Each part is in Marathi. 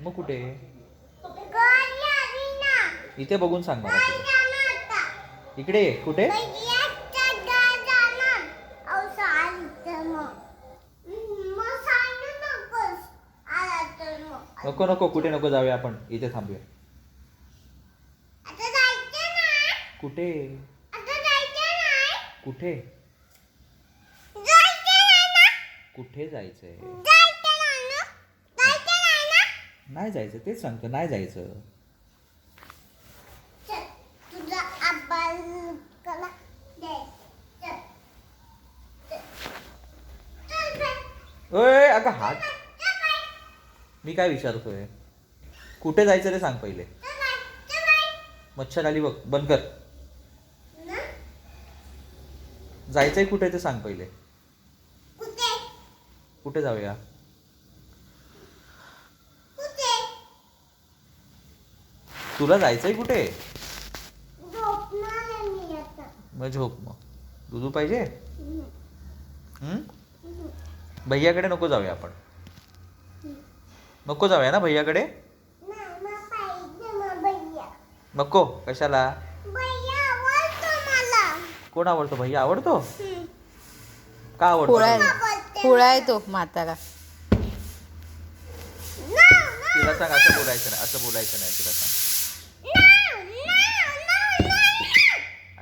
मग कुठे? इथे बघून सांग मला कुठे. इकडे ये. कुठे? नको नको, कुठे नको जाऊया, आपण इथे थांबूया. कुठे? कुठे? कुठे जायचंय? नाही जायचं, तेच सांगतो, नाही जायचं. ओय अगं हात. मी काय विचारतोय? कुठे जायचं ते सांग पहिले. मच्छर आली बघ, बंद कर. जायचंय कुठे ते सांग पहिले. कुठे जाऊया? तुला जायचंय कुठे? मग झोप. मग दुधू पाहिजे? भैयाकडे नको जाऊया आपण. नको जाऊया ना भैयाकडे. नको कशाला? कोण आवडतो? भैया आवडतो? का आवडतो? पोळा आहे तो म्हातारा. तिला सांग असं बोलायचं नाही, असं बोलायचं नाही. तिला सांग.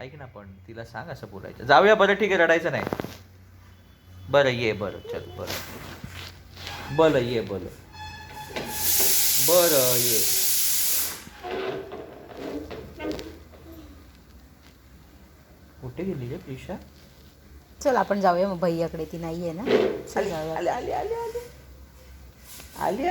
ऐक ना, पण तिला सांग असं बोलायचं. जाऊया, बरं ठीक आहे, रडायचं नाही. बरं ये, बरं चल, बरं ये, बरं ये. कुठे गेली रे प्रिशा? चल आपण जाऊया मग भैयाकडे. ती नाहीये ना. चल जाऊया. आली.